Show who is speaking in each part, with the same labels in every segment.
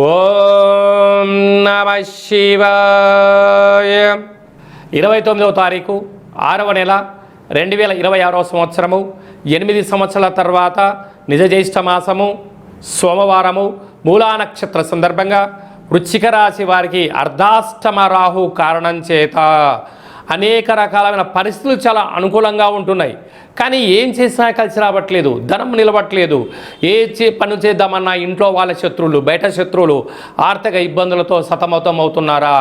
Speaker 1: ఓం నమః శివాయ. 29వ తారీఖు 6వ నెల 2026వ సంవత్సరము 8 సంవత్సరాల తర్వాత నిజ జ్యేష్ఠ మాసము సోమవారము మూలా నక్షత్ర సందర్భంగా వృశ్చిక రాశి వారికి అర్ధాష్టమ రాహు కారణం చేత అనేక రకాలైన పరిస్థితులు చాలా అనుకూలంగా ఉంటున్నాయి. కానీ ఏం చేసినా కలిసి రావట్లేదు, ధనం నిలవట్లేదు. పని చేద్దామన్నా ఇంట్లో వాళ్ళ శత్రువులు, బయట శత్రువులు, ఆర్థిక ఇబ్బందులతో సతమతం అవుతున్నారా?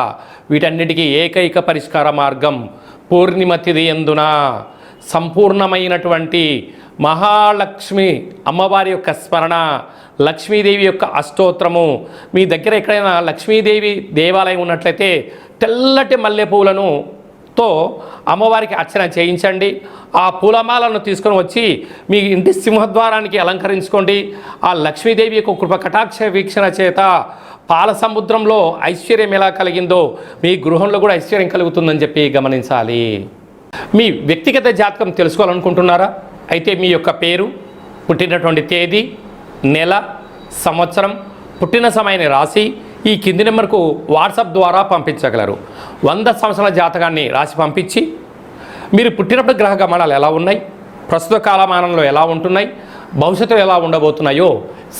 Speaker 1: వీటన్నిటికీ ఏకైక పరిష్కార మార్గం పూర్ణిమ తిథి యందున సంపూర్ణమైనటువంటి మహాలక్ష్మి అమ్మవారి యొక్క స్మరణ, లక్ష్మీదేవి యొక్క అష్టోత్తరము. మీ దగ్గర ఎక్కడైనా లక్ష్మీదేవి దేవాలయం ఉన్నట్లయితే తెల్లటి మల్లెపూలను తో అమ్మవారికి అర్చన చేయించండి. ఆ పూలమాలను తీసుకొని వచ్చి మీ ఇంటి సింహద్వారానికి అలంకరించుకోండి. ఆ లక్ష్మీదేవి యొక్క కృప కటాక్ష వీక్షణ చేత పాల సముద్రంలో ఐశ్వర్యం ఎలా కలిగిందో మీ గృహంలో కూడా ఐశ్వర్యం కలుగుతుందని చెప్పి గమనించాలి. మీ వ్యక్తిగత జాతకం తెలుసుకోవాలనుకుంటున్నారా? అయితే మీ యొక్క పేరు, పుట్టినటువంటి తేదీ, నెల, సంవత్సరం, పుట్టిన సమయాన్ని రాసి ఈ కింది నెంబర్కు వాట్సాప్ ద్వారా పంపించగలరు. 100 సంవత్సరాల జాతకాన్ని రాసి పంపించి మీరు పుట్టినప్పుడు గ్రహ గమనాలు ఎలా ఉన్నాయి, ప్రస్తుత కాలమానంలో ఎలా ఉంటున్నాయి, భవిష్యత్తులో ఎలా ఉండబోతున్నాయో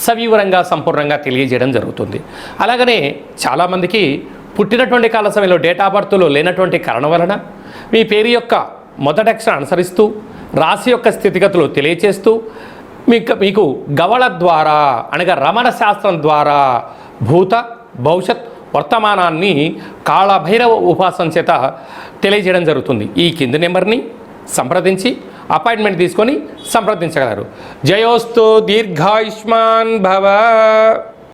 Speaker 1: సవివరంగా సంపూర్ణంగా తెలియజేయడం జరుగుతుంది. అలాగనే చాలామందికి పుట్టినటువంటి కాల సమయంలో డేట్ ఆఫ్ బర్త్లో లేనటువంటి కారణం వలన మీ పేరు యొక్క మొదటి అక్షరం అనుసరిస్తూ రాశి యొక్క స్థితిగతులు తెలియచేస్తూ మీకు గవళ ద్వారా అనగా రమణ శాస్త్రం ద్వారా భూత భవిష్యత్ వర్తమానాన్ని కాళభైరవ ఉపాసన చేత తెలియజేయడం జరుగుతుంది. ఈ కింది నెంబర్ని సంప్రదించి అపాయింట్మెంట్ తీసుకొని సంప్రదించగలరు. జయోస్తు దీర్ఘాయుష్మాన్ భవ.